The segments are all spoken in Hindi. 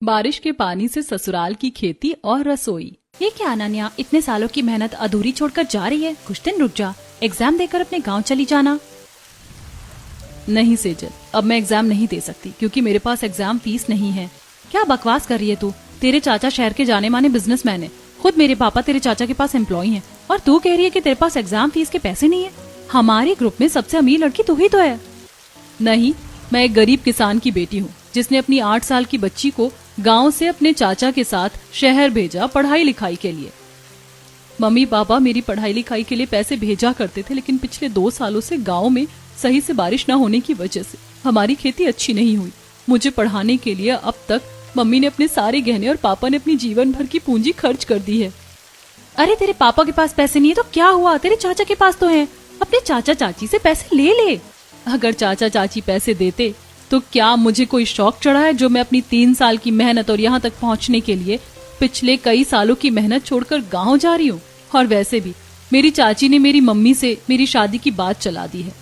बारिश के पानी से ससुराल की खेती और रसोई। ये क्या अनन्या, इतने सालों की मेहनत अधूरी छोड़कर जा रही है? कुछ दिन रुक जा, एग्जाम देकर अपने गांव चली जाना। नहीं सेजल, अब मैं एग्जाम नहीं दे सकती क्योंकि मेरे पास एग्जाम फीस नहीं है। क्या बकवास कर रही है तू? तेरे चाचा शहर के जाने माने बिजनेसमैन है, खुद मेरे पापा तेरे चाचा के पास एम्प्लॉय हैं, और तू कह रही है कि तेरे पास एग्जाम फीस के पैसे नहीं है? हमारे ग्रुप में सबसे अमीर लड़की तू ही तो है। नहीं, मैं एक गरीब किसान की बेटी हूँ जिसने अपनी 8 साल की बच्ची को गांव से अपने चाचा के साथ शहर भेजा पढ़ाई लिखाई के लिए। मम्मी पापा मेरी पढ़ाई लिखाई के लिए पैसे भेजा करते थे, लेकिन पिछले 2 सालों से गांव में सही से बारिश न होने की वजह से हमारी खेती अच्छी नहीं हुई। मुझे पढ़ाने के लिए अब तक मम्मी ने अपने सारे गहने और पापा ने अपनी जीवन भर की पूंजी खर्च कर दी है। अरे तेरे पापा के पास पैसे नहीं है तो क्या हुआ, तेरे चाचा के पास तो है। अपने चाचा चाची से पैसे ले ले। अगर चाचा चाची पैसे देते तो क्या मुझे कोई शौक चढ़ा है जो मैं अपनी 3 साल की मेहनत और यहाँ तक पहुँचने के लिए पिछले कई सालों की मेहनत छोड़कर गाँव जा रही हूँ। और वैसे भी मेरी चाची ने मेरी मम्मी से मेरी शादी की बात चला दी है।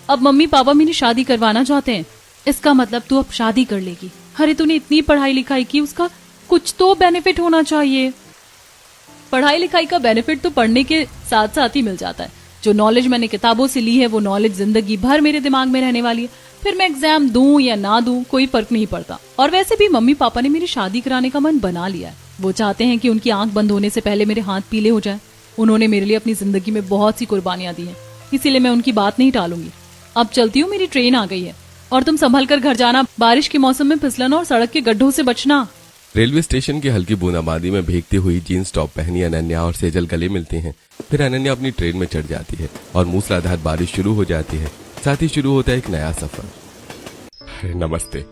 अब मम्मी पापा मेरी शादी करवाना चाहते हैं। इसका मतलब तू अब शादी कर लेगी? अरे तूने इतनी पढ़ाई लिखाई की, उसका कुछ तो बेनिफिट होना चाहिए। पढ़ाई लिखाई का बेनिफिट तो पढ़ने के साथ साथ ही मिल जाता है। जो नॉलेज मैंने किताबों से ली है वो नॉलेज जिंदगी भर मेरे दिमाग में रहने वाली है। फिर मैं एग्जाम दूं या ना दूं कोई फर्क नहीं पड़ता। और वैसे भी मम्मी पापा ने मेरी शादी कराने का मन बना लिया है। वो चाहते हैं कि उनकी आंख बंद होने से पहले मेरे हाथ पीले हो जाए। उन्होंने मेरे लिए अपनी जिंदगी में बहुत सी कुर्बानियां दी हैं, इसीलिए मैं उनकी बात नहीं टालूंगी। अब चलती हूँ, मेरी ट्रेन आ गई है। और तुम संभल कर घर जाना, बारिश के मौसम में फिसलना और सड़क के गड्ढों से बचना। रेलवे स्टेशन की हल्की बूंदाबांदी में भीगती हुई जीन्स टॉप पहनी अनन्या और सेजल गले मिलती हैं। फिर अनन्या अपनी ट्रेन में चढ़ जाती है और मूसलाधार बारिश शुरू हो जाती है। साथ ही शुरू होता है एक नया सफर। नमस्ते,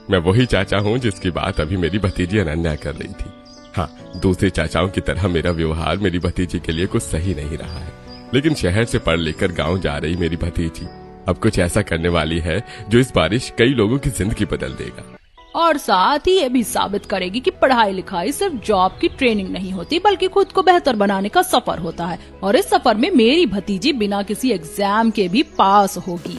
मैं वही चाचा हूँ जिसकी बात अभी मेरी भतीजी अनन्या कर रही थी। हाँ, दूसरे चाचाओं की तरह मेरा व्यवहार मेरी भतीजी के लिए कुछ सही नहीं रहा है, लेकिन शहर से पढ़ लिखकर गाँव जा रही मेरी भतीजी अब कुछ ऐसा करने वाली है जो इस बारिश कई लोगों की जिंदगी बदल देगा। और साथ ही ये भी साबित करेगी कि पढ़ाई लिखाई सिर्फ जॉब की ट्रेनिंग नहीं होती, बल्कि खुद को बेहतर बनाने का सफर होता है। और इस सफर में मेरी भतीजी बिना किसी एग्जाम के भी पास होगी।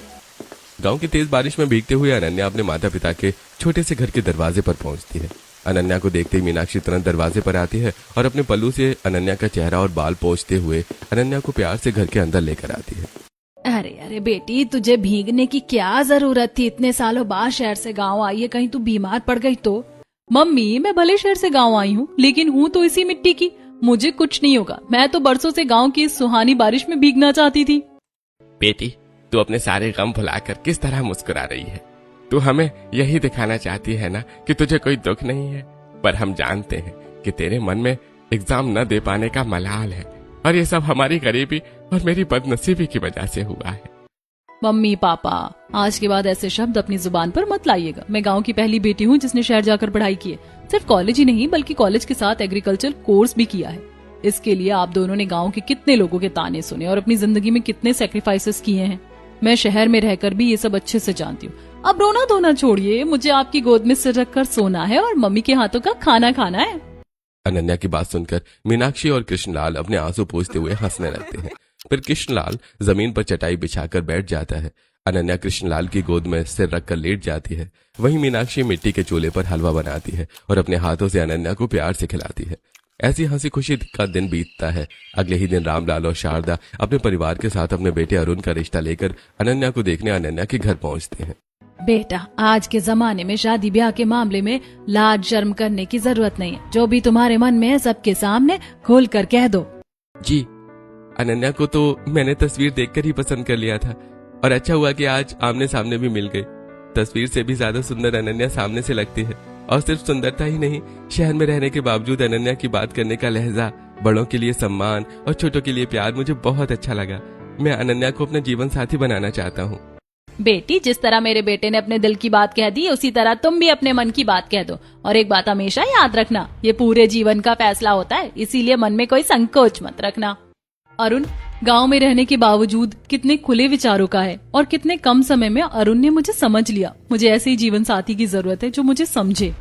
गांव की तेज बारिश में भीगते हुए अनन्या अपने माता पिता के छोटे से घर के दरवाजे पर पहुंचती है। अनन्या को देखते ही मीनाक्षी तुरंत दरवाजे पर आती है और अपने पल्लू से अनन्या का चेहरा और बाल पोंछते हुए अनन्या को प्यार से घर के अंदर लेकर आती है। अरे अरे बेटी, तुझे भीगने की क्या जरूरत थी? इतने सालों बाद शहर से गांव आई है, कहीं तू बीमार पड़ गई तो? मम्मी, मैं भले शहर से गांव आई हूँ, लेकिन हूँ तो इसी मिट्टी की। मुझे कुछ नहीं होगा। मैं तो बरसों से गांव की इस सुहानी बारिश में भीगना चाहती थी। बेटी, तू अपने सारे गम भुलाकर किस तरह मुस्कुरा रही है? तू हमें यही दिखाना चाहती है ना कि तुझे कोई दुख नहीं है, पर हम जानते हैं कि तेरे मन में एग्जाम न दे पाने का मलाल है, और ये सब हमारी गरीबी और मेरी बदनसीबी की वजह से हुआ है। मम्मी पापा, आज के बाद ऐसे शब्द अपनी जुबान पर मत लाइएगा। मैं गांव की पहली बेटी हूँ जिसने शहर जाकर पढ़ाई की है। सिर्फ कॉलेज ही नहीं बल्कि कॉलेज के साथ एग्रीकल्चर कोर्स भी किया है। इसके लिए आप दोनों ने गांव के कितने लोगों के ताने सुने और अपनी जिंदगी में कितने सेक्रीफाइसेस किए हैं। मैं शहर में रहकर भी ये सब अच्छे से जानती हूँ। अब रोना धोना छोड़िए, मुझे आपकी गोद में सिर रखकर सोना है और मम्मी के हाथों का खाना खाना है। अनन्या की बात सुनकर मीनाक्षी और कृष्णलाल अपने आंसू पोंछते हुए हंसने लगते हैं। फिर कृष्णलाल जमीन पर चटाई बिछाकर बैठ जाता है। अनन्या कृष्णलाल की गोद में सिर रखकर लेट जाती है। वहीं मीनाक्षी मिट्टी के चूल्हे पर हलवा बनाती है और अपने हाथों से अनन्या को प्यार से खिलाती है। ऐसी हंसी खुशी का दिन बीतता है। अगले ही दिन रामलाल और शारदा अपने परिवार के साथ अपने बेटे अरुण का रिश्ता लेकर अनन्या को देखने अनन्या के घर पहुंचते हैं। बेटा, आज के जमाने में शादी ब्याह के मामले में लाज शर्म करने की जरूरत नहीं है। जो भी तुम्हारे मन में है सबके सामने खोल कर कह दो। जी, अनन्या को तो मैंने तस्वीर देखकर ही पसंद कर लिया था, और अच्छा हुआ कि आज आमने सामने भी मिल गई। तस्वीर से भी ज्यादा सुंदर अनन्या सामने से लगती है। और सिर्फ सुंदरता ही नहीं, शहर में रहने के बावजूद अनन्या की बात करने का लहजा, बड़ों के लिए सम्मान और छोटों के लिए प्यार मुझे बहुत अच्छा लगा। मैं अनन्या को अपना जीवन साथी बनाना चाहता हूँ। बेटी, जिस तरह मेरे बेटे ने अपने दिल की बात कह दी, उसी तरह तुम भी अपने मन की बात कह दो। और एक बात हमेशा याद रखना, ये पूरे जीवन का फैसला होता है, इसीलिए मन में कोई संकोच मत रखना। अरुण गांव में रहने के बावजूद कितने खुले विचारों का है और कितने कम समय में अरुण ने मुझे समझ लिया। मुझे ऐसे ही जीवन साथी की जरूरत है जो मुझे समझे।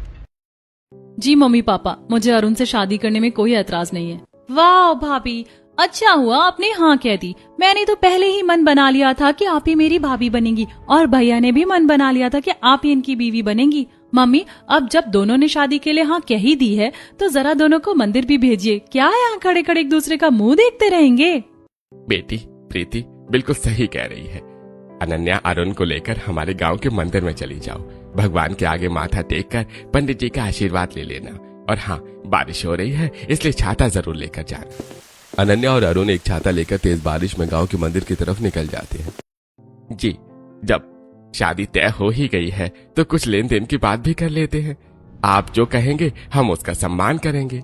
जी मम्मी पापा, मुझे अरुण से शादी करने में कोई ऐतराज नहीं है। वाह भाभी, अच्छा हुआ आपने हाँ कह दी। मैंने तो पहले ही मन बना लिया था कि आप ही मेरी भाभी बनेंगी, और भैया ने भी मन बना लिया था कि आप ही इनकी बीवी बनेंगी। मम्मी, अब जब दोनों ने शादी के लिए हाँ कह ही दी है तो जरा दोनों को मंदिर भी भेजिए। क्या है यहाँ खड़े खड़े एक दूसरे का मुंह देखते रहेंगे। बेटी प्रीति बिल्कुल सही कह रही है। अनन्या अरुण को लेकर हमारे गांव के मंदिर में चली जाओ। भगवान के आगे माथा टेक कर पंडित जी का आशीर्वाद ले लेना। और हाँ, बारिश हो रही है इसलिए छाता जरूर लेकर जाना। अनन्या और अरुण एक छाता लेकर तेज बारिश में गांव के मंदिर की तरफ निकल जाते हैं। जी, जब शादी तय हो ही गई है तो कुछ लेन देन की बात भी कर लेते हैं। आप जो कहेंगे हम उसका सम्मान करेंगे।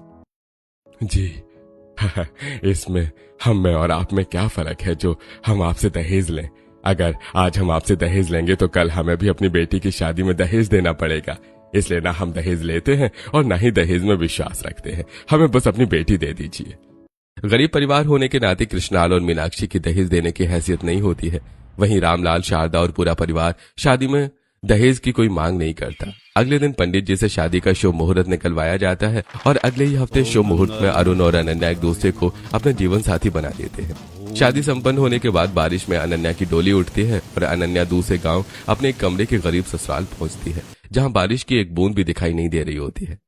जी इसमें हम में और आप में क्या फर्क है जो हम आपसे दहेज लें? अगर आज हम आपसे दहेज लेंगे तो कल हमें भी अपनी बेटी की शादी में दहेज देना पड़ेगा। इसलिए ना हम दहेज लेते हैं और ना ही दहेज में विश्वास रखते हैं। हमें बस अपनी बेटी दे दीजिए। गरीब परिवार होने के नाते कृष्णलाल और मीनाक्षी की दहेज देने की हैसियत नहीं होती है। वहीं रामलाल, शारदा और पूरा परिवार शादी में दहेज की कोई मांग नहीं करता। अगले दिन पंडित जी से शादी का शुभ मुहूर्त निकलवाया जाता है और अगले ही हफ्ते शुभ मुहूर्त में अरुण और अनन्या एक दूसरे को अपने जीवन साथी बना देते हैं। शादी संपन्न होने के बाद बारिश में अनन्या की डोली उठती है और अनन्या दूसरे गांव अपने एक कमरे के गरीब ससुराल पहुंचती है, जहां बारिश की एक बूंद भी दिखाई नहीं दे रही होती है।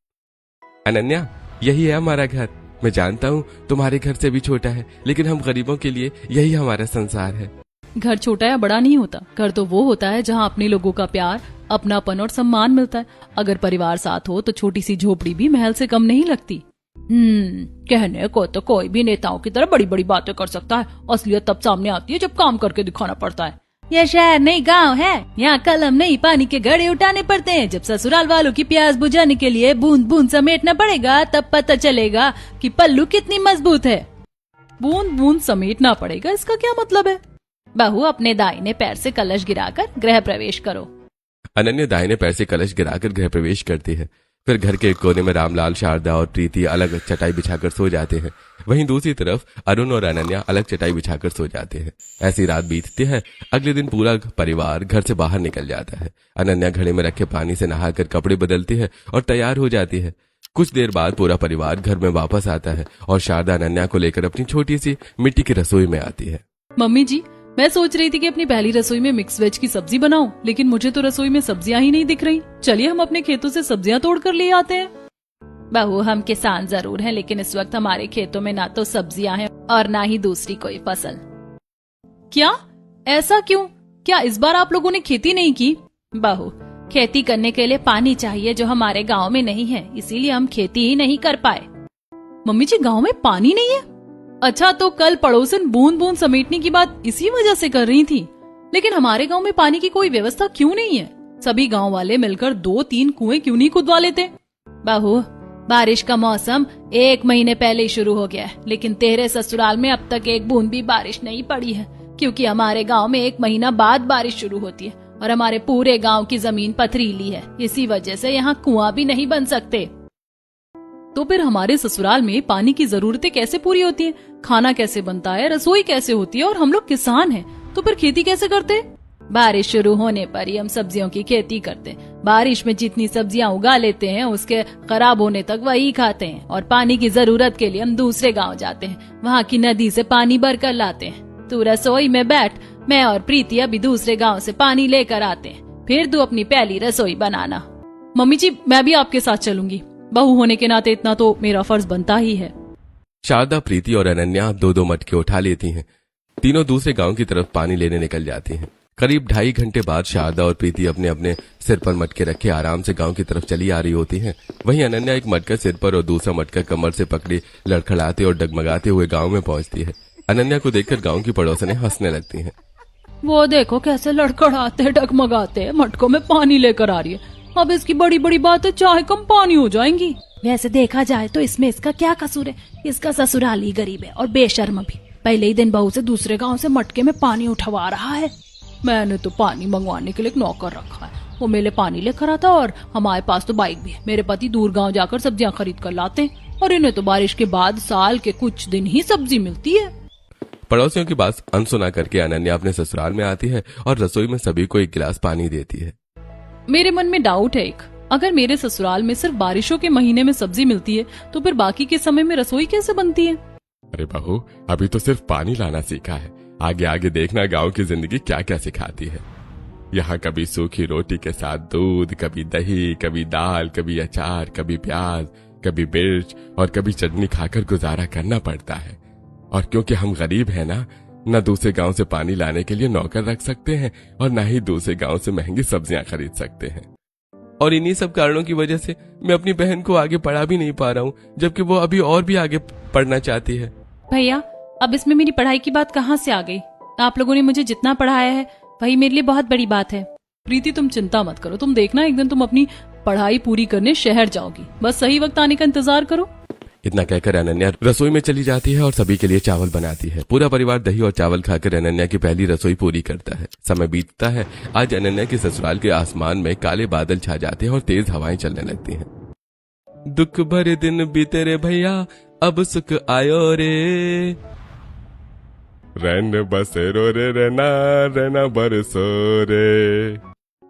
अनन्या, यही है हमारा घर। मैं जानता हूँ तुम्हारे घर से भी छोटा है, लेकिन हम गरीबों के लिए यही हमारा संसार है। घर छोटा या बड़ा नहीं होता, घर तो वो होता है जहाँ अपने लोगों का प्यार, अपनापन और सम्मान मिलता है। अगर परिवार साथ हो तो छोटी सी झोपड़ी भी महल से कम नहीं लगती। कहने को तो कोई भी नेताओं की तरह बड़ी बड़ी बातें कर सकता है, असलियत तब सामने आती है जब काम करके दिखाना पड़ता है। यह शहर नहीं गांव है, यहाँ कलम नहीं पानी के घड़े उठाने पड़ते हैं। जब ससुराल वालों की प्यास बुझाने के लिए बूंद बूंद समेटना पड़ेगा तब पता चलेगा कि पल्लू कितनी मजबूत है। बूंद बूंद समेटना पड़ेगा, इसका क्या मतलब है? बहू, अपने दाहिने पैर से कलश गिराकर गृह प्रवेश करो। अनन्या दाहिने पैर से कलश गिराकर गृह प्रवेश करती है। फिर घर के एक कोने में रामलाल, शारदा और प्रीति अलग चटाई बिछाकर सो जाते हैं। वहीं दूसरी तरफ अरुण और अनन्या अलग चटाई बिछाकर सो जाते हैं। ऐसी रात बीतती है। अगले दिन पूरा परिवार घर से बाहर निकल जाता है। अनन्या घड़े में रखे पानी से नहाकर कपड़े बदलती है और तैयार हो जाती है। कुछ देर बाद पूरा परिवार घर में वापस आता है और शारदा अनन्या को लेकर अपनी छोटी सी मिट्टी की रसोई में आती है। मम्मी जी, मैं सोच रही थी कि अपनी पहली रसोई में मिक्स वेज की सब्जी बनाऊं, लेकिन मुझे तो रसोई में सब्जियां ही नहीं दिख रही। चलिए हम अपने खेतों से सब्जियां तोड़ कर ले आते हैं। बहू, हम किसान जरूर हैं, लेकिन इस वक्त हमारे खेतों में ना तो सब्जियां हैं और ना ही दूसरी कोई फसल। क्या? ऐसा क्यों? क्या इस बार आप लोगों ने खेती नहीं की? बहू, खेती करने के लिए पानी चाहिए जो हमारे गाँव में नहीं है, इसीलिए हम खेती ही नहीं कर पाए। मम्मी जी, गाँव में पानी नहीं है? अच्छा, तो कल पड़ोसन बूंद बूंद समेटने की बात इसी वजह से कर रही थी। लेकिन हमारे गांव में पानी की कोई व्यवस्था क्यों नहीं है? सभी गांव वाले मिलकर 2-3 कुएं क्यों नहीं खुदवा लेते? बहू, बारिश का मौसम 1 महीने पहले ही शुरू हो गया है, लेकिन तेरे ससुराल में अब तक एक बूंद भी बारिश नहीं पड़ी है, क्योंकि हमारे गाँव में 1 महीना बाद बारिश शुरू होती है और हमारे पूरे गाँव की जमीन पथरीली है। इसी वजह से यहाँ कुआं भी नहीं बन सकते। तो फिर हमारे ससुराल में पानी की जरूरतें कैसे पूरी होती हैं? खाना कैसे बनता है, रसोई कैसे होती है? और हम लोग किसान हैं, तो फिर खेती कैसे करते? बारिश शुरू होने पर ही हम सब्जियों की खेती करते हैं। बारिश में जितनी सब्जियां उगा लेते हैं उसके खराब होने तक वही खाते हैं, और पानी की जरूरत के लिए हम दूसरे गांव जाते हैं, वहाँ की नदी से पानी भर कर लाते हैं। तू रसोई में बैठ, मैं और प्रीति अभी दूसरे गाँव से पानी लेकर आते हैं, फिर तू अपनी पहली रसोई बनाना। मम्मी जी, मैं भी आपके साथ चलूंगी। बहू होने के नाते इतना तो मेरा फर्ज बनता ही है। शारदा, प्रीति और अनन्या 2-2 मटके उठा लेती हैं। तीनों दूसरे गांव की तरफ पानी लेने निकल जाती हैं। करीब 2.5 घंटे बाद शारदा और प्रीति अपने अपने सिर पर मटके रखे आराम से गांव की तरफ चली आ रही होती हैं। वहीं अनन्या एक मटका सिर पर और दूसरा मटका कमर से पकड़ी लड़खड़ाते और डगमगाते हुए गाँव में पहुंचती है। अनन्या को देखकर गाँव की पड़ोसनें हंसने लगती हैं। वो देखो कैसे लड़खड़ाते डगमगाते मटकों में पानी लेकर आ रही है। अब इसकी बड़ी बड़ी बातें चाहे कम पानी हो जाएंगी। वैसे देखा जाए तो इसमें इसका क्या कसूर है? इसका ससुराल ही गरीब है और बेशर्म भी। पहले ही दिन बहू से दूसरे गांव से मटके में पानी उठवा रहा है। मैंने तो पानी मंगवाने के लिए एक नौकर रखा है, वो मेरे पानी लेकर आता और हमारे पास तो बाइक भी है। मेरे पति दूर गांव जाकर सब्जियां खरीद कर लाते हैं और इन्हें तो बारिश के बाद साल के कुछ दिन ही सब्जी मिलती है। पड़ोसियों की बात अनसुना करके अनन्या अपने ससुराल में आती है और रसोई में सभी को एक गिलास पानी देती है। मेरे मन में डाउट है एक, अगर मेरे ससुराल में सिर्फ बारिशों के महीने में सब्जी मिलती है तो फिर बाकी के समय में रसोई कैसे बनती है? अरे बहू, अभी तो सिर्फ पानी लाना सीखा है, आगे आगे देखना गांव की जिंदगी क्या क्या सिखाती है। यहाँ कभी सूखी रोटी के साथ दूध, कभी दही, कभी दाल, कभी अचार, कभी प्याज, कभी मिर्च और कभी चटनी खाकर गुजारा करना पड़ता है। और क्योंकि हम गरीब हैं ना, न दूसरे गांव से पानी लाने के लिए नौकर रख सकते हैं और न ही दूसरे गांव से महंगी सब्जियां खरीद सकते हैं। और इन्हीं सब कारणों की वजह से मैं अपनी बहन को आगे पढ़ा भी नहीं पा रहा हूँ, जबकि वो अभी और भी आगे पढ़ना चाहती है। भैया, अब इसमें मेरी पढ़ाई की बात कहाँ से आ गई? आप लोगों ने मुझे जितना पढ़ाया है वही मेरे लिए बहुत बड़ी बात है। प्रीति, तुम चिंता मत करो, तुम देखना एक दिन तुम अपनी पढ़ाई पूरी करने शहर जाओगी, बस सही वक्त आने का इंतजार करो। इतना कहकर अनन्या रसोई में चली जाती है और सभी के लिए चावल बनाती है। पूरा परिवार दही और चावल खाकर अनन्या की पहली रसोई पूरी करता है। समय बीतता है। आज अनन्या के ससुराल के आसमान में काले बादल छा जाते हैं और तेज हवाएं चलने लगती हैं। दुख भरे दिन बीते रे भैया, अब सुख आयो रे। रैन बसेरो रे रहना बरसो रे।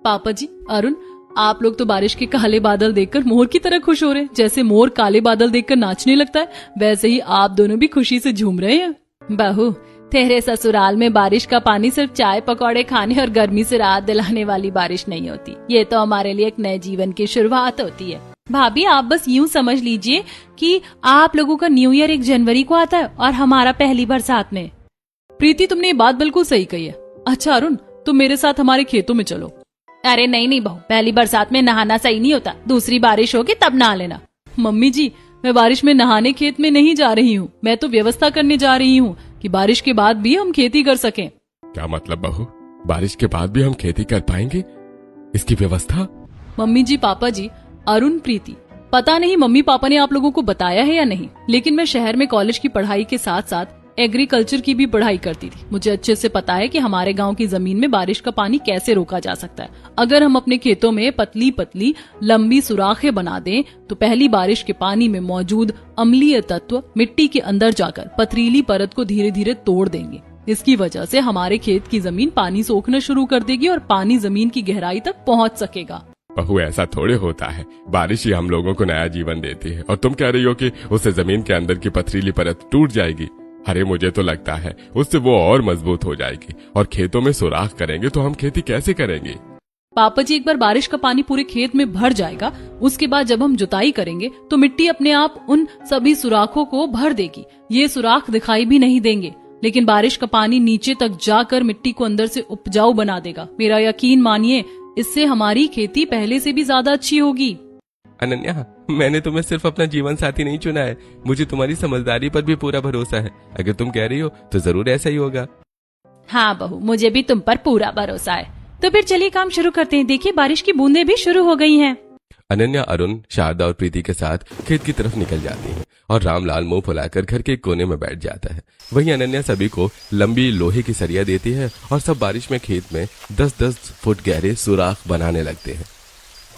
पापा जी, अरुण, आप लोग तो बारिश के काले बादल देखकर मोर की तरह खुश हो रहे हैं। जैसे मोर काले बादल देखकर नाचने लगता है, वैसे ही आप दोनों भी खुशी से झूम रहे हैं। बहू, तेरे ससुराल में बारिश का पानी सिर्फ चाय पकौड़े खाने और गर्मी से राहत दिलाने वाली बारिश नहीं होती। ये तो हमारे लिए एक नए जीवन की शुरुआत होती है। भाभी, आप बस यूं समझ लीजिए कि आप लोगों का न्यू ईयर 1 जनवरी को आता है और हमारा पहली बरसात में। प्रीति, तुमने ये बात बिल्कुल सही कही है। अच्छा अरुण, तुम मेरे साथ हमारे खेतों में चलो। अरे नहीं बहू, पहली बरसात में नहाना सही नहीं होता, दूसरी बारिश होगी तब नहा लेना। मम्मी जी, मैं बारिश में नहाने खेत में नहीं जा रही हूँ, मैं तो व्यवस्था करने जा रही हूँ कि बारिश के बाद भी हम खेती कर सकें। क्या मतलब बहू, बारिश के बाद भी हम खेती कर पाएंगे? इसकी व्यवस्था? मम्मी जी, पापा जी, अरुण, प्रीति, पता नहीं मम्मी पापा ने आप लोगों को बताया है या नहीं, लेकिन मैं शहर में कॉलेज की पढ़ाई के साथ साथ एग्रीकल्चर की भी पढ़ाई करती थी। मुझे अच्छे से पता है कि हमारे गांव की जमीन में बारिश का पानी कैसे रोका जा सकता है। अगर हम अपने खेतों में पतली पतली लंबी सुराखें बना दें तो पहली बारिश के पानी में मौजूद अम्लीय तत्व मिट्टी के अंदर जाकर पथरीली परत को धीरे धीरे तोड़ देंगे। इसकी वजह से हमारे खेत की जमीन पानी सोखना शुरू कर देगी और पानी जमीन की गहराई तक पहुँच सकेगा। बहू, ऐसा थोड़े होता है। बारिश ही हम लोगों को नया जीवन देती है और तुम कह रही हो कि उससे जमीन के अंदर की पथरीली परत टूट जाएगी। अरे मुझे तो लगता है उससे वो और मजबूत हो जाएगी और खेतों में सुराख करेंगे तो हम खेती कैसे करेंगे? पापा जी, एक बार बारिश का पानी पूरे खेत में भर जाएगा, उसके बाद जब हम जुताई करेंगे तो मिट्टी अपने आप उन सभी सुराखों को भर देगी। ये सुराख दिखाई भी नहीं देंगे, लेकिन बारिश का पानी नीचे तक जाकर मिट्टी को अंदर से उपजाऊ बना देगा। मेरा यकीन मानिए, इससे हमारी खेती पहले से भी ज्यादा अच्छी होगी। अनन्या, मैंने तुम्हें सिर्फ अपना जीवन साथी नहीं चुना है, मुझे तुम्हारी समझदारी पर भी पूरा भरोसा है। अगर तुम कह रही हो तो जरूर ऐसा ही होगा। हाँ बहू, मुझे भी तुम पर पूरा भरोसा है। तो फिर चलिए काम शुरू करते हैं। देखिए, बारिश की बूंदें भी शुरू हो गई हैं। अनन्या, अरुण, शारदा और प्रीति के साथ खेत की तरफ निकल जाती हैं और रामलाल मुंह फुलाकर घर के एक कोने में बैठ जाता है। वहीं अनन्या सभी को लंबी लोहे की सरिया देती है और सब बारिश में खेत में 10-10 फुट गहरे सुराख बनाने लगते हैं।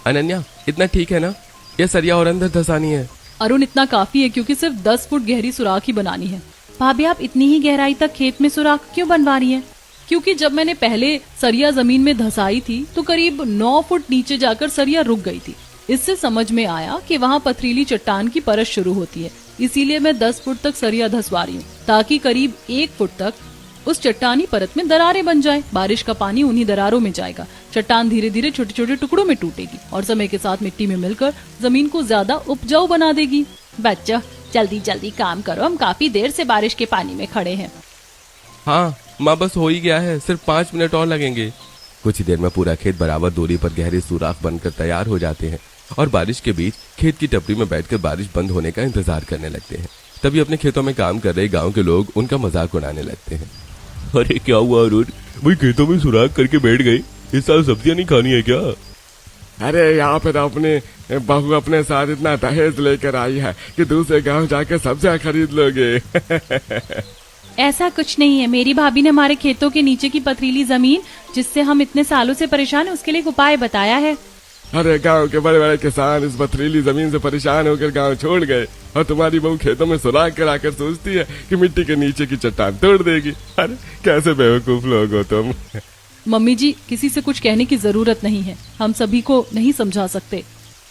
अनन्या, इतना ठीक है ना? यह सरिया और अंदर धसानी है। अरुण, इतना काफी है क्योंकि सिर्फ 10 फुट गहरी सुराख ही बनानी है। भाभी, आप इतनी ही गहराई तक खेत में सुराख क्यों बनवा रही हैं? क्योंकि जब मैंने पहले सरिया जमीन में धसाई थी तो करीब 9 फुट नीचे जाकर सरिया रुक गई थी। इससे समझ में आया कि वहाँ पथरीली चट्टान की परत शुरू होती है, इसीलिए मैं 10 फुट तक सरिया धसवा रही हूँ ताकि करीब 1 फुट तक उस चट्टानी परत में दरारें बन जाए। बारिश का पानी उन्हीं दरारों में जाएगा, चट्टान धीरे धीरे छोटे छोटे टुकड़ों में टूटेगी और समय के साथ मिट्टी में मिलकर जमीन को ज्यादा उपजाऊ बना देगी। बच्चों, जल्दी जल्दी काम करो, हम काफी देर से बारिश के पानी में खड़े हैं। हाँ माँ, बस हो ही गया है, सिर्फ 5 मिनट और लगेंगे। कुछ ही देर में पूरा खेत बराबर दूरी पर गहरे सुराख बनकर तैयार हो जाते हैं और बारिश के बीच खेत की टपरी में बैठकर बारिश बंद होने का इंतजार करने लगते हैं। तभी अपने खेतों में काम कर रहे गांव के लोग उनका मजाक उड़ाने लगते हैं। अरे क्या हुआ अरुण, भाई खेतों में सुराख करके बैठ गए, इस साल सब्जियां नहीं खानी है क्या? अरे यहाँ पे तो अपने बहू अपने साथ इतना दहेज लेकर आई है कि दूसरे गांव जाके सब्जियां खरीद लोगे। ऐसा कुछ नहीं है, मेरी भाभी ने हमारे खेतों के नीचे की पथरीली जमीन, जिससे हम इतने सालों से परेशान हैं, उसके लिए एक उपाय बताया है। अरे गांव के बड़े बड़े किसान इस पथरीली जमीन से परेशान होकर गांव छोड़ गए और तुम्हारी बहू खेतों में सुराख कराकर सोचती है कि मिट्टी के नीचे की चट्टान तोड़ देगी। अरे कैसे बेवकूफ लोग हो तुम। मम्मी जी, किसी से कुछ कहने की जरूरत नहीं है, हम सभी को नहीं समझा सकते।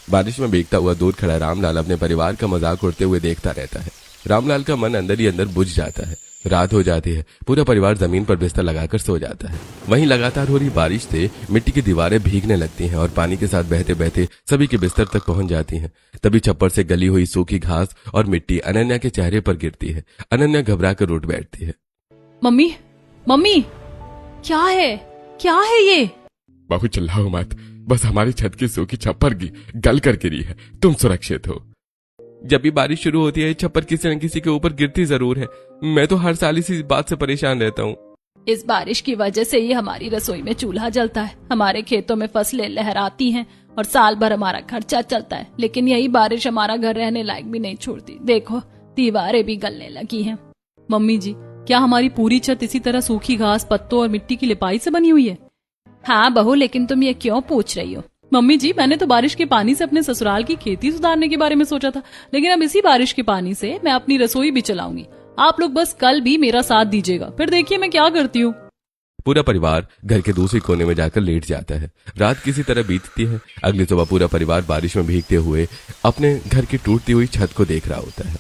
बारिश में भीगता हुआ दूर खड़ा रामलाल अपने परिवार का मजाक उड़ते हुए देखता रहता है। रामलाल का मन अंदर ही अंदर बुझ जाता है। रात हो जाती है। पूरा परिवार जमीन पर बिस्तर लगाकर सो जाता है। वहीं लगातार हो रही बारिश से मिट्टी की दीवारें भीगने लगती हैं और पानी के साथ बहते बहते सभी के बिस्तर तक पहुंच जाती हैं। तभी छप्पर से गली हुई सूखी घास और मिट्टी अनन्या के चेहरे पर गिरती है। अनन्या घबरा कर उठ बैठती है। मम्मी, मम्मी, क्या है, क्या है ये? बहू चिल्लाओ मत, बस हमारी छत की सूखी छप्पर गल कर गिरी है, तुम सुरक्षित हो। जब भी बारिश शुरू होती है छप्पर किसी न किसी के ऊपर गिरती जरूर है। मैं तो हर साल इसी बात से परेशान रहता हूँ। इस बारिश की वजह से ही हमारी रसोई में चूल्हा जलता है, हमारे खेतों में फसलें लहराती हैं और साल भर हमारा खर्चा चलता है। लेकिन यही बारिश हमारा घर रहने लायक भी नहीं छोड़ती। देखो, दीवारें भी गलने लगी हैं। मम्मी जी, क्या हमारी पूरी छत इसी तरह सूखी घास, पत्तों और मिट्टी की लिपाई से बनी हुई है? हाँ बहू, लेकिन तुम ये क्यों पूछ रही हो? मम्मी जी, मैंने तो बारिश के पानी से अपने ससुराल की खेती सुधारने के बारे में सोचा था, लेकिन अब इसी बारिश के पानी से मैं अपनी रसोई भी चलाऊंगी। आप लोग बस कल भी मेरा साथ दीजिएगा, फिर देखिए मैं क्या करती हूँ। पूरा परिवार घर के दूसरे कोने में जाकर लेट जाता है। रात किसी तरह बीतती है। अगली सुबह पूरा परिवार बारिश में भीगते हुए अपने घर की टूटती हुई छत को देख रहा होता है।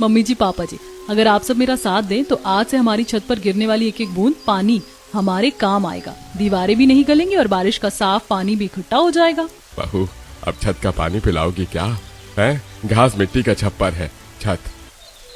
मम्मी जी, पापा जी, अगर आप सब मेरा साथ दें तो आज से हमारी छत पर गिरने वाली एक एक बूंद पानी हमारे काम आएगा। दीवारें भी नहीं गलेंगी और बारिश का साफ पानी भी इकट्ठा हो जाएगा। बहू, अब छत का पानी पिलाओगी क्या? है, घास मिट्टी का छप्पर है छत।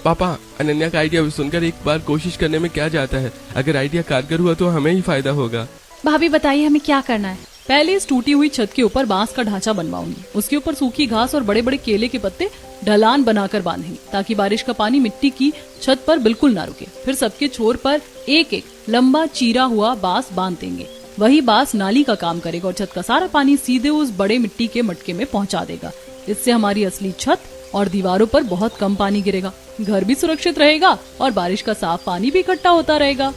पापा, अनन्या का आइडिया सुनकर एक बार कोशिश करने में क्या जाता है? अगर आइडिया कारगर हुआ तो हमें ही फायदा होगा। भाभी बताइए हमें क्या करना है? पहले इस टूटी हुई छत के ऊपर बांस का ढांचा बनवाऊंगी। उसके ऊपर सूखी घास और बड़े बड़े केले के पत्ते ढलान बनाकर बांधेंगे ताकि बारिश का पानी मिट्टी की छत पर बिल्कुल ना रुके। फिर सबके छोर पर एक एक लंबा चीरा हुआ बांस बांध देंगे। वही बांस नाली का काम करेगा और छत का सारा पानी सीधे उस बड़े मिट्टी के मटके में पहुंचा देगा। इससे हमारी असली छत और दीवारों पर बहुत कम पानी गिरेगा, घर भी सुरक्षित रहेगा और बारिश का साफ पानी भी इकट्ठा होता रहेगा।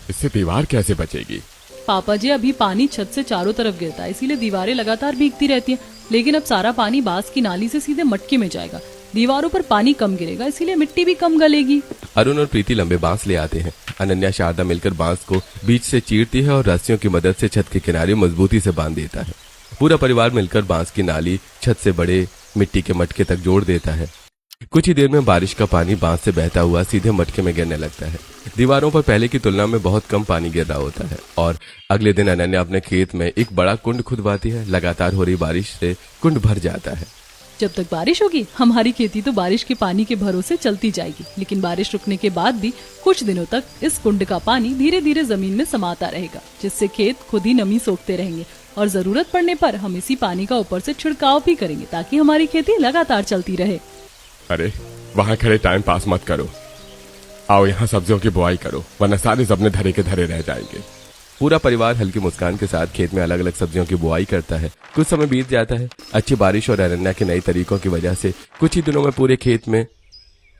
इससे दीवार कैसे बचेगी? पापा जी, अभी पानी छत से चारों तरफ गिरता है, इसीलिए दीवारें लगातार भीगती रहती हैं। लेकिन अब सारा पानी बांस की नाली से सीधे मटके में जाएगा। दीवारों पर पानी कम गिरेगा, इसीलिए मिट्टी भी कम गलेगी। अरुण और प्रीति लंबे बांस ले आते हैं। अनन्या शारदा मिलकर बांस को बीच से चीरती है और रस्सियों की मदद से छत के किनारे मजबूती से बांध देता है। पूरा परिवार मिलकर बांस की नाली छत से बड़े मिट्टी के मटके तक जोड़ देता है। कुछ ही देर में बारिश का पानी बांस से बहता हुआ सीधे मटके में गिरने लगता है। दीवारों पर पहले की तुलना में बहुत कम पानी गिर रहा होता है और अगले दिन अनन्या अपने खेत में एक बड़ा कुंड खुदवाती है। लगातार हो रही बारिश से कुंड भर जाता है। जब तक बारिश होगी हमारी खेती तो बारिश के पानी के भरोसे चलती जाएगी। लेकिन बारिश रुकने के बाद भी कुछ दिनों तक इस कुंड का पानी धीरे धीरे जमीन में समाता रहेगा, जिससे खेत खुद ही नमी सोखते रहेंगे और जरूरत पड़ने पर हम इसी पानी का ऊपर से छिड़काव भी करेंगे ताकि हमारी खेती लगातार चलती रहे। अरे वहाँ खड़े टाइम पास मत करो, आओ यहाँ सब्जियों की बुआई करो, वरना सारे अपने धरे के धरे रह जाएंगे। पूरा परिवार हल्की मुस्कान के साथ खेत में अलग अलग सब्जियों की बुआई करता है। कुछ समय बीत जाता है। अच्छी बारिश और अनन्या के नए तरीकों की वजह से कुछ ही दिनों में पूरे खेत में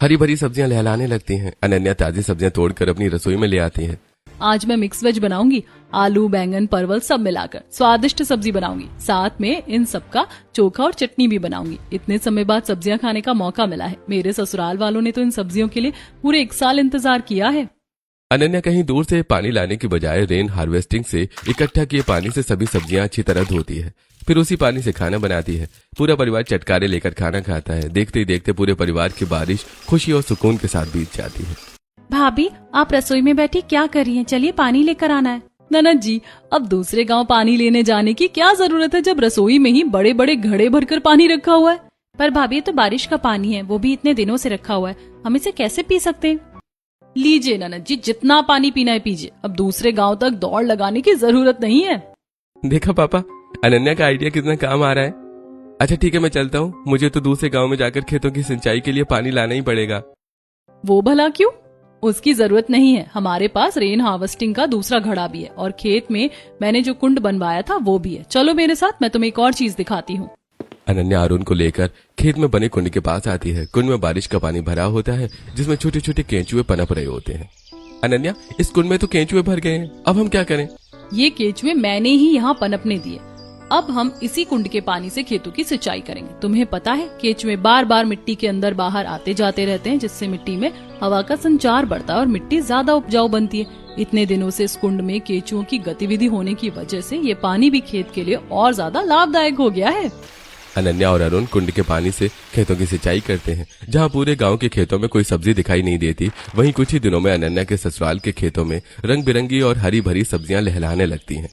हरी भरी सब्जियां लहलाने लगती हैं। अनन्या ताजी सब्जियां तोड़कर अपनी रसोई में ले आती है। आज मैं मिक्स वेज बनाऊंगी, आलू, बैंगन, परवल सब मिलाकर स्वादिष्ट सब्जी बनाऊंगी। साथ में इन सबका चोखा और चटनी भी बनाऊंगी। इतने समय बाद सब्जियां खाने का मौका मिला है। मेरे ससुराल वालों ने तो इन सब्जियों के लिए पूरे 1 साल इंतजार किया है। अनन्या कहीं दूर से पानी लाने की बजाय रेन हार्वेस्टिंग से इकट्ठा किए पानी से सभी सब्जियां अच्छी तरह धोती है। फिर उसी पानी से खाना बनाती है। पूरा परिवार चटकारे लेकर खाना खाता है। देखते ही देखते पूरे परिवार की बारिश खुशी और सुकून के साथ बीत जाती है। भाभी, आप रसोई में बैठी क्या कर रही हैं? चलिए पानी लेकर आना है। ननद जी, अब दूसरे गांव पानी लेने जाने की क्या जरूरत है जब रसोई में ही बड़े बड़े घड़े भरकर पानी रखा हुआ है। पर भाभी, ये तो बारिश का पानी है, वो भी इतने दिनों से रखा हुआ है, हम इसे कैसे पी सकते हैं? लीजिए ननद जी, जितना पानी पीना है पीजिए। अब दूसरे गांव तक दौड़ लगाने की जरूरत नहीं है। देखा पापा, अनन्या का आइडिया कितना काम आ रहा है। अच्छा ठीक है, मैं चलता हूँ। मुझे तो दूसरे गांव में जाकर खेतों की सिंचाई के लिए पानी लाना ही पड़ेगा। वो भला क्यों? उसकी जरूरत नहीं है। हमारे पास रेन हार्वेस्टिंग का दूसरा घड़ा भी है और खेत में मैंने जो कुंड बनवाया था वो भी है। चलो मेरे साथ, मैं तुम्हें एक और चीज दिखाती हूँ। अनन्या अरुण को लेकर खेत में बने कुंड के पास आती है। कुंड में बारिश का पानी भरा होता है, जिसमें छोटे छोटे केंचुए पनप रहे होते हैं। अनन्या, इस कुंड में तो केंचुए भर गए हैं, अब हम क्या करें? ये केंचुए मैंने ही यहाँ पनपने दिए। अब हम इसी कुंड के पानी से खेतों की सिंचाई करेंगे। तुम्हें पता है, केंचुए बार बार मिट्टी के अंदर बाहर आते जाते रहते हैं, जिससे मिट्टी में हवा का संचार बढ़ता है और मिट्टी ज्यादा उपजाऊ बनती है। इतने दिनों से इस कुंड में केंचुओं की गतिविधि होने की वजह से ये पानी भी खेत के लिए और ज्यादा लाभदायक हो गया है। अनन्या और अरुण कुंड के पानी से खेतों की सिंचाई करते हैं। जहां पूरे गांव के खेतों में कोई सब्जी दिखाई नहीं देती, वहीं कुछ ही दिनों में अनन्या के ससुराल के खेतों में रंग बिरंगी और हरी भरी सब्जियां लहलाने लगती हैं।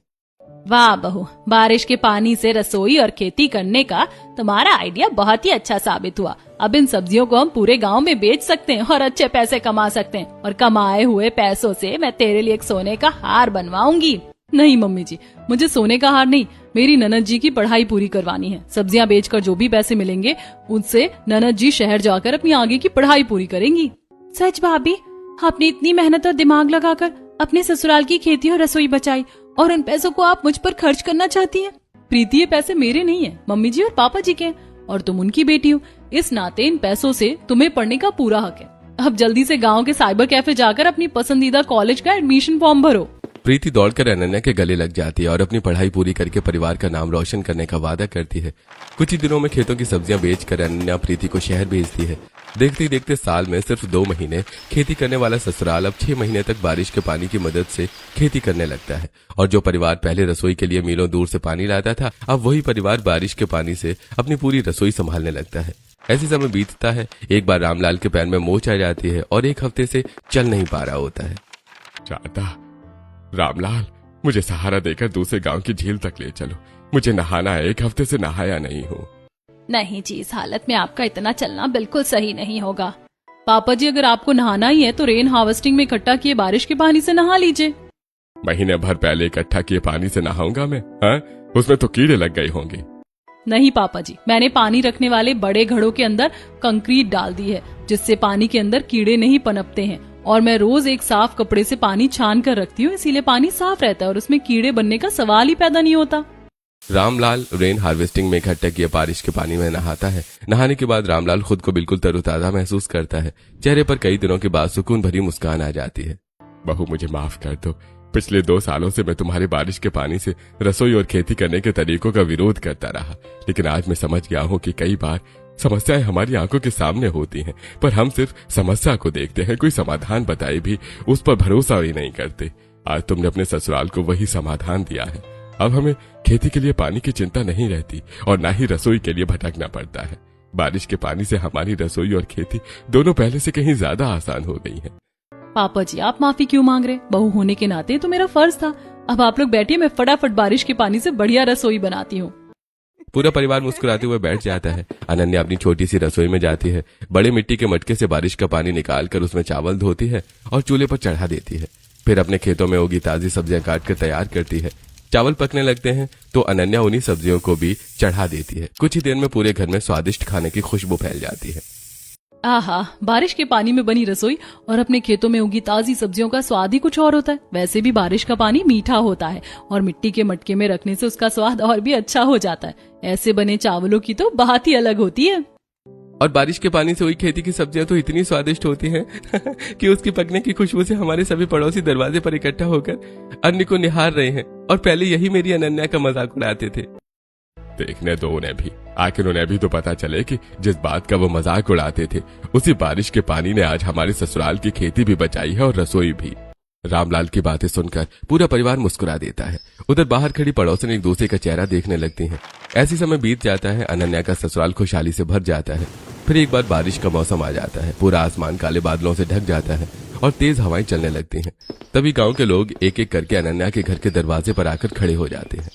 वाह बहू, बारिश के पानी से रसोई और खेती करने का तुम्हारा आइडिया बहुत ही अच्छा साबित हुआ। अब इन सब्जियों को हम पूरे गांव में बेच सकते हैं और अच्छे पैसे कमा सकते हैं, और कमाए हुए पैसों से मैं तेरे लिए एक सोने का हार बनवाऊंगी। नहीं मम्मी जी, मुझे सोने का हार नहीं, मेरी ननद जी की पढ़ाई पूरी करवानी है। सब्जियां बेचकर जो भी पैसे मिलेंगे उनसे ननद जी शहर जाकर अपनी आगे की पढ़ाई पूरी करेंगी। सच भाभी, आपने इतनी मेहनत और दिमाग लगाकर अपने ससुराल की खेती और रसोई बचाई, और उन पैसों को आप मुझ पर खर्च करना चाहती हैं। प्रीति, ये पैसे मेरे नहीं है, मम्मी जी और पापा जी के हैं, और तुम उनकी बेटी हो। इस नाते इन पैसों से तुम्हें पढ़ने का पूरा हक है। अब जल्दी से गांव के साइबर कैफे जाकर अपनी पसंदीदा कॉलेज का एडमिशन फॉर्म भरो। प्रीति दौड़कर अनन्या के गले लग जाती है और अपनी पढ़ाई पूरी करके परिवार का नाम रोशन करने का वादा करती है। कुछ ही दिनों में खेतों की सब्जियां बेचकर अनन्या प्रीति को शहर भेजती है। देखते ही देखते साल में सिर्फ 2 महीने खेती करने वाला ससुराल अब 6 महीने तक बारिश के पानी की मदद से खेती करने लगता है। और जो परिवार पहले रसोई के लिए मीलों दूर से पानी लाता था, अब वही परिवार बारिश के पानी से अपनी पूरी रसोई संभालने लगता है। ऐसे समय बीतता है, एक बार रामलाल के पैर में मोच आ जाती है और 1 हफ्ते से चल नहीं पा रहा होता है। चाहता रामलाल, मुझे सहारा देकर दूसरे गांव की झील तक ले चलो, मुझे नहाना है, 1 हफ्ते से नहाया नहीं हूँ। नहीं जी, इस हालत में आपका इतना चलना बिल्कुल सही नहीं होगा। पापा जी, अगर आपको नहाना ही है तो रेन हार्वेस्टिंग में इकट्ठा किए बारिश के पानी से नहा लीजिए। महीने भर पहले इकट्ठा किए पानी से नहाऊंगा मैं? हाँ, उसमें तो कीड़े लग गए होंगे। नहीं पापा जी, मैंने पानी रखने वाले बड़े घड़ों के अंदर कंक्रीट डाल दी है, जिससे पानी के अंदर कीड़े नहीं पनपते हैं। और मैं रोज एक साफ कपड़े से पानी छान कर रखती हूँ, इसीलिए पानी साफ रहता है और उसमें कीड़े बनने का सवाल ही पैदा नहीं होता। रामलाल रेन हार्वेस्टिंग में इकट्ठा किए बारिश के पानी में नहाता है। नहाने के बाद रामलाल खुद को बिल्कुल तरोताजा महसूस करता है। चेहरे पर कई दिनों के बाद सुकून भरी मुस्कान आ जाती है। बहू, मुझे माफ कर दो। पिछले 2 सालों से मैं तुम्हारे बारिश के पानी से रसोई और खेती करने के तरीकों का विरोध करता रहा, लेकिन आज मैं समझ गया हूँ कि कई बार समस्याएं हमारी आंखों के सामने होती हैं, पर हम सिर्फ समस्या को देखते हैं, कोई समाधान बताए भी उस पर भरोसा ही नहीं करते। आज तुमने अपने ससुराल को वही समाधान दिया है। अब हमें खेती के लिए पानी की चिंता नहीं रहती और ना ही रसोई के लिए भटकना पड़ता है। बारिश के पानी से हमारी रसोई और खेती दोनों पहले से कहीं ज्यादा आसान हो गई है। पापा जी, आप माफी क्यों मांग रहे? बहू होने के नाते तो मेरा फर्ज था। अब आप लोग बैठिए, मैं फटाफट बारिश के पानी से बढ़िया रसोई बनाती हूँ। पूरा परिवार मुस्कुराते हुए बैठ जाता है। अनन्या अपनी छोटी सी रसोई में जाती है। बड़े मिट्टी के मटके से बारिश का पानी निकालकर उसमें चावल धोती है और चूल्हे पर चढ़ा देती है। फिर अपने खेतों में उगी ताजी सब्जियां काट कर तैयार करती है। चावल पकने लगते हैं तो अनन्या उन्हीं सब्जियों को भी चढ़ा देती है। कुछ ही देर में पूरे घर में स्वादिष्ट खाने की खुशबू फैल जाती है। आहा, बारिश के पानी में बनी रसोई और अपने खेतों में उगी ताजी सब्जियों का स्वाद ही कुछ और होता है। वैसे भी बारिश का पानी मीठा होता है और मिट्टी के मटके में रखने से उसका स्वाद और भी अच्छा हो जाता है। ऐसे बने चावलों की तो बात ही अलग होती है। और बारिश के पानी से हुई खेती की सब्जियां तो इतनी स्वादिष्ट होती हैं कि उसकी पकने की खुशबू से हमारे सभी पड़ोसी दरवाजे पर इकट्ठा होकर अन्न को निहार रहे हैं। और पहले यही मेरी अनन्या का मजाक उड़ाते थे। देखने दो उन्हें भी, आखिर उन्हें भी तो पता चले कि जिस बात का वो मजाक उड़ाते थे, उसी बारिश के पानी ने आज हमारे ससुराल की खेती भी बचाई है और रसोई भी। रामलाल की बातें सुनकर पूरा परिवार मुस्कुरा देता है। उधर बाहर खड़ी पड़ोसन एक दूसरे का चेहरा देखने लगती हैं। ऐसी समय बीत जाता है। अनन्या का ससुराल खुशहाली से भर जाता है। फिर एक बार बारिश का मौसम आ जाता है। पूरा आसमान काले बादलों से ढक जाता है और तेज हवाएं चलने लगती हैं। तभी गांव के लोग एक एक करके अनन्या के घर के दरवाजे पर आकर खड़े हो जाते हैं।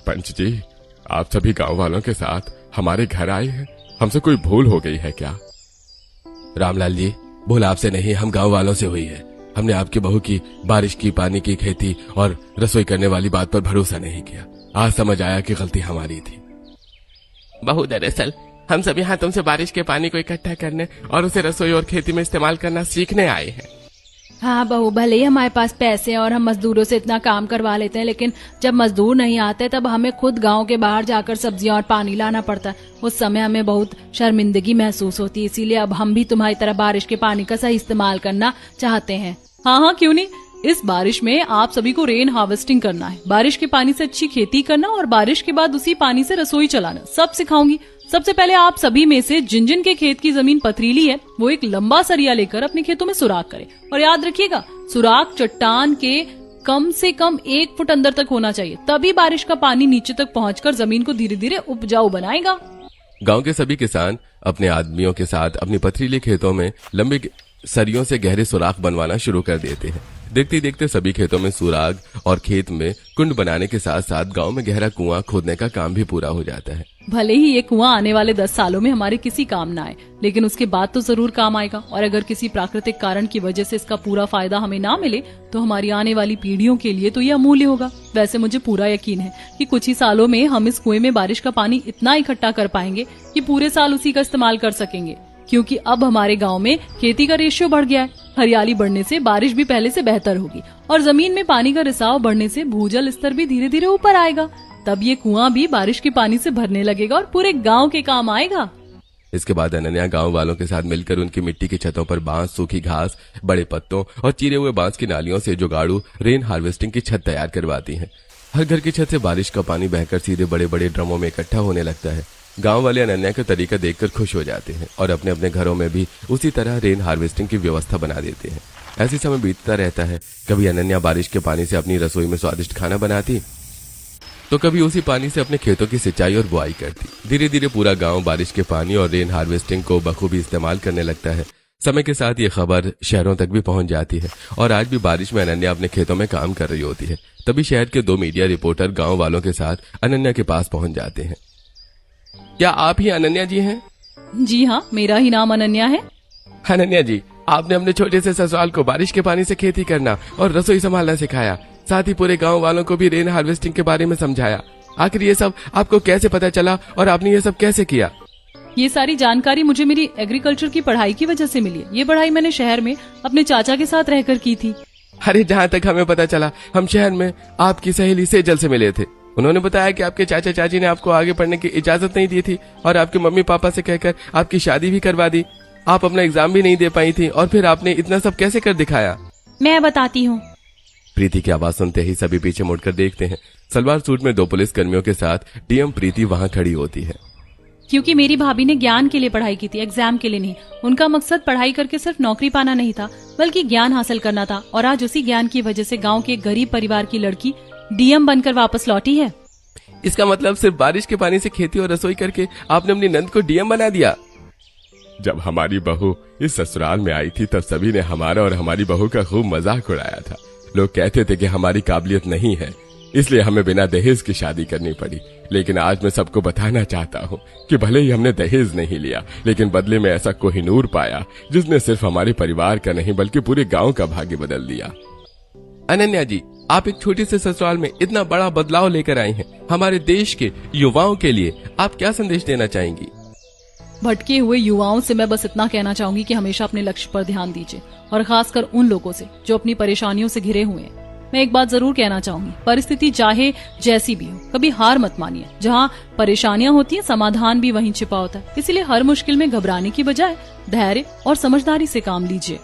पंच जी, आप सभी गांव वालों के साथ हमारे घर आए हैं, हमसे कोई भूल हो गई है क्या? रामलाल जी, भूल आपसे नहीं, हम गांव वालों से हुई है। हमने आपकी बहू की बारिश की पानी की खेती और रसोई करने वाली बात पर भरोसा नहीं किया। आज समझ आया कि गलती हमारी थी। बहू, दरअसल हम सब यहाँ तुमसे बारिश के पानी को इकट्ठा करने और उसे रसोई और खेती में इस्तेमाल करना सीखने आए हैं। हाँ बहू, भले ही हमारे पास पैसे और हम मजदूरों से इतना काम करवा लेते हैं, लेकिन जब मजदूर नहीं आते तब हमें खुद गांव के बाहर जाकर सब्जियां और पानी लाना पड़ता है। उस समय हमें बहुत शर्मिंदगी महसूस होती है, इसीलिए अब हम भी तुम्हारी तरह बारिश के पानी का सही इस्तेमाल करना चाहते हैं। हाँ हाँ, क्यों नहीं। इस बारिश में आप सभी को रेन हार्वेस्टिंग करना है, बारिश के पानी से अच्छी खेती करना और बारिश के बाद उसी पानी से रसोई चलाना, सब सिखाऊंगी। सबसे पहले आप सभी में से जिन जिन के खेत की जमीन पथरीली है वो एक लंबा सरिया लेकर अपने खेतों में सुराख करें। और याद रखिएगा, सुराख चट्टान के कम से कम 1 फुट अंदर तक होना चाहिए, तभी बारिश का पानी नीचे तक पहुंचकर जमीन को धीरे धीरे उपजाऊ बनाएगा। गांव के सभी किसान अपने आदमियों के साथ अपनी पथरीले खेतों में लंबे सरियों से गहरे सुराख बनवाना शुरू कर देते हैं। देखते ही देखते सभी खेतों में सुराग और खेत में कुंड बनाने के साथ साथ गांव में गहरा कुआं खोदने का काम भी पूरा हो जाता है। भले ही ये कुआं आने वाले 10 सालों में हमारे किसी काम ना आए, लेकिन उसके बाद तो जरूर काम आएगा। और अगर किसी प्राकृतिक कारण की वजह से इसका पूरा फायदा हमें ना मिले तो हमारी आने वाली पीढ़ियों के लिए तो ये अमूल्य होगा। वैसे मुझे पूरा यकीन है कि कुछ ही सालों में हम इस कुएं में बारिश का पानी इतना इकट्ठा कर पाएंगे कि पूरे साल उसी का इस्तेमाल कर सकेंगे, क्योंकि अब हमारे गांव में खेती का रेशियो बढ़ गया है। हरियाली बढ़ने से बारिश भी पहले से बेहतर होगी और जमीन में पानी का रिसाव बढ़ने से भूजल स्तर भी धीरे धीरे ऊपर आएगा। तब ये कुआं भी बारिश के पानी से भरने लगेगा और पूरे गांव के काम आएगा। इसके बाद अनन्या गांव वालों के साथ मिलकर उनकी मिट्टी की छतों पर बांस, सूखी घास, बड़े पत्तों और चीरे हुए बांस की नालियों से जुगाड़ू रेन हार्वेस्टिंग की छत तैयार करवाती हैं। हर घर की छत से बारिश का पानी बहकर सीधे बड़े बड़े ड्रमों में इकट्ठा होने लगता है। गांव वाले अनन्या का तरीका देखकर खुश हो जाते हैं और अपने अपने घरों में भी उसी तरह रेन हार्वेस्टिंग की व्यवस्था बना देते हैं। ऐसे समय बीतता रहता है। कभी अनन्या बारिश के पानी से अपनी रसोई में स्वादिष्ट खाना बनाती, तो कभी उसी पानी से अपने खेतों की सिंचाई और बुआई करती। धीरे धीरे पूरा गांव बारिश के पानी और रेन हार्वेस्टिंग को बखूबी इस्तेमाल करने लगता है। समय के साथ ये खबर शहरों तक भी पहुंच जाती है और आज भी बारिश में अनन्या अपने खेतों में काम कर रही होती है। तभी शहर के 2 मीडिया रिपोर्टर गांव वालों के साथ अनन्या के पास पहुंच जाते हैं। क्या आप ही अनन्या जी हैं? जी हाँ, मेरा ही नाम अनन्या है। अनन्या जी, आपने अपने छोटे से ससुराल को बारिश के पानी से खेती करना और रसोई संभालना सिखाया, साथ ही पूरे गांव वालों को भी रेन हार्वेस्टिंग के बारे में समझाया। आखिर ये सब आपको कैसे पता चला और आपने ये सब कैसे किया? ये सारी जानकारी मुझे मेरी एग्रीकल्चर की पढ़ाई की वजह से मिली है। ये पढ़ाई मैंने शहर में अपने चाचा के साथ रहकर की थी। अरे, जहाँ तक हमें पता चला, हम शहर में आपकी सहेली सेजल से मिले थे। उन्होंने बताया कि आपके चाचा चाची ने आपको आगे पढ़ने की इजाजत नहीं दी थी और आपके मम्मी पापा से कहकर आपकी शादी भी करवा दी। आप अपना एग्जाम भी नहीं दे पाई थी और फिर आपने इतना सब कैसे कर दिखाया? मैं बताती हूँ। प्रीति की आवाज सुनते ही सभी पीछे मुड़कर देखते हैं। सलवार सूट में 2 पुलिस कर्मियों के साथ डीएम प्रीति वहां खड़ी होती है। क्योंकि मेरी भाभी ने ज्ञान के लिए पढ़ाई की थी, एग्जाम के लिए नहीं। उनका मकसद पढ़ाई करके सिर्फ नौकरी पाना नहीं था, बल्कि ज्ञान हासिल करना था। और आज उसी ज्ञान की वजह से गांव के एक गरीब परिवार की लड़की डीएम बनकर वापस लौटी है। इसका मतलब सिर्फ बारिश के पानी से खेती और रसोई करके आपने अपनी नंद को डीएम बना दिया? जब हमारी बहू इस ससुराल में आई थी तब सभी ने हमारा और हमारी बहू का खूब मजाक उड़ाया था। लोग कहते थे कि हमारी काबिलियत नहीं है, इसलिए हमें बिना दहेज की शादी करनी पड़ी। लेकिन आज मैं सबको बताना चाहता हूँ कि भले ही हमने दहेज नहीं लिया, लेकिन बदले में ऐसा कोहिनूर पाया जिसने सिर्फ हमारे परिवार का नहीं बल्कि पूरे गांव का भाग्य बदल दिया। अनन्या जी, आप एक छोटे से ससुराल में इतना बड़ा बदलाव लेकर आई हैं। हमारे देश के युवाओं के लिए आप क्या संदेश देना चाहेंगी? भटके हुए युवाओं से मैं बस इतना कहना चाहूंगी कि हमेशा अपने लक्ष्य पर ध्यान दीजिए, और खासकर उन लोगों से जो अपनी परेशानियों से घिरे हुए हैं। मैं एक बात जरूर कहना चाहूंगी, परिस्थिति चाहे जैसी भी हो, कभी हार मत मानिए। जहाँ परेशानियां होती हैं, समाधान भी वहीं छिपा होता है। इसीलिए हर मुश्किल में घबराने की बजाय धैर्य और समझदारी से काम लीजिए।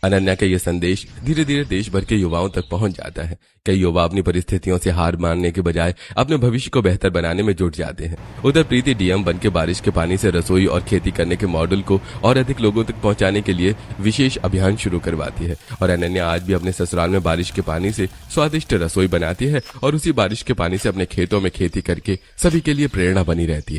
अनन्या का ये संदेश धीरे धीरे देश भर के युवाओं तक पहुंच जाता है। कई युवा अपनी परिस्थितियों से हार मानने के बजाय अपने भविष्य को बेहतर बनाने में जुट जाते हैं। उधर प्रीति डीएम बनके बारिश के पानी से रसोई और खेती करने के मॉडल को और अधिक लोगों तक पहुंचाने के लिए विशेष अभियान शुरू करवाती है। और अनन्या आज भी अपने ससुराल में बारिश के पानी से स्वादिष्ट रसोई बनाती है और उसी बारिश के पानी से अपने खेतों में खेती करके सभी के लिए प्रेरणा बनी रहती है।